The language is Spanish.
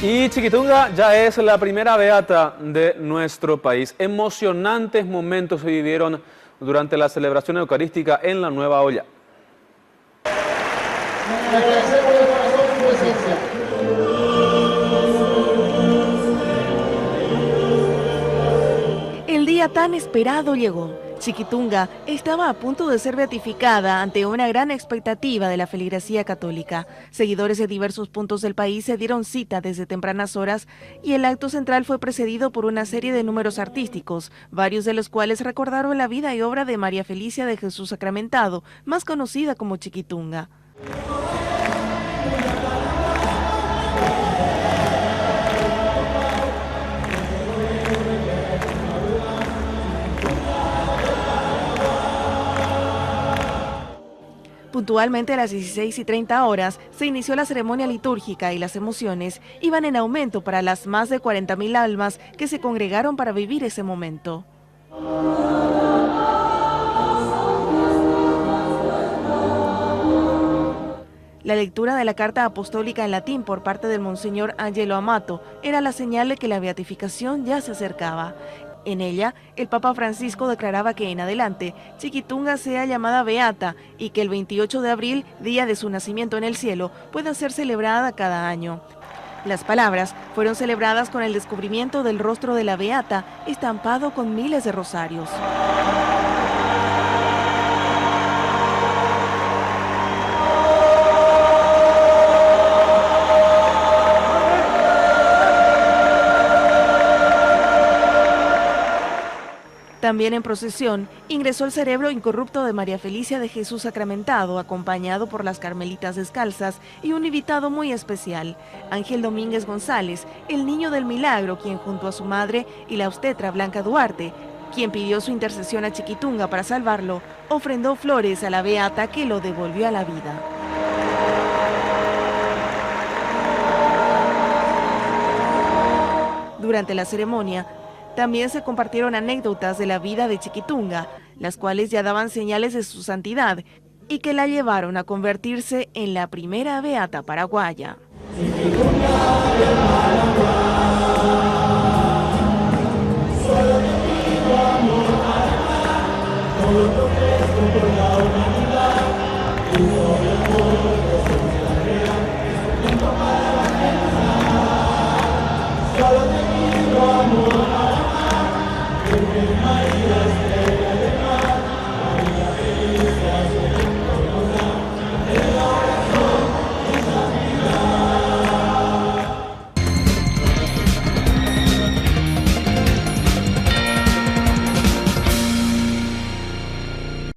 Y Chiquitunga ya es la primera beata de nuestro país. Emocionantes momentos se vivieron durante la celebración eucarística en la Nueva Olla. Agradecemos de corazón su presencia. El día tan esperado llegó. Chiquitunga estaba a punto de ser beatificada ante una gran expectativa de la feligresía católica. Seguidores de diversos puntos del país se dieron cita desde tempranas horas y el acto central fue precedido por una serie de números artísticos, varios de los cuales recordaron la vida y obra de María Felicia de Jesús Sacramentado, más conocida como Chiquitunga. Puntualmente a las 16:30 horas se inició la ceremonia litúrgica y las emociones iban en aumento para las más de 40.000 almas que se congregaron para vivir ese momento. La lectura de la carta apostólica en latín por parte del Monseñor Angelo Amato era la señal de que la beatificación ya se acercaba. En ella, el Papa Francisco declaraba que en adelante Chiquitunga sea llamada beata y que el 28 de abril, día de su nacimiento en el cielo, pueda ser celebrada cada año. Las palabras fueron celebradas con el descubrimiento del rostro de la beata, estampado con miles de rosarios. También en procesión ingresó el cerebro incorrupto de María Felicia de Jesús Sacramentado, acompañado por las Carmelitas Descalzas y un invitado muy especial, Ángel Domínguez González, el niño del milagro, quien junto a su madre y la obstetra Blanca Duarte, quien pidió su intercesión a Chiquitunga para salvarlo, ofrendó flores a la beata que lo devolvió a la vida. Durante la ceremonia, también se compartieron anécdotas de la vida de Chiquitunga, las cuales ya daban señales de su santidad y que la llevaron a convertirse en la primera beata paraguaya. María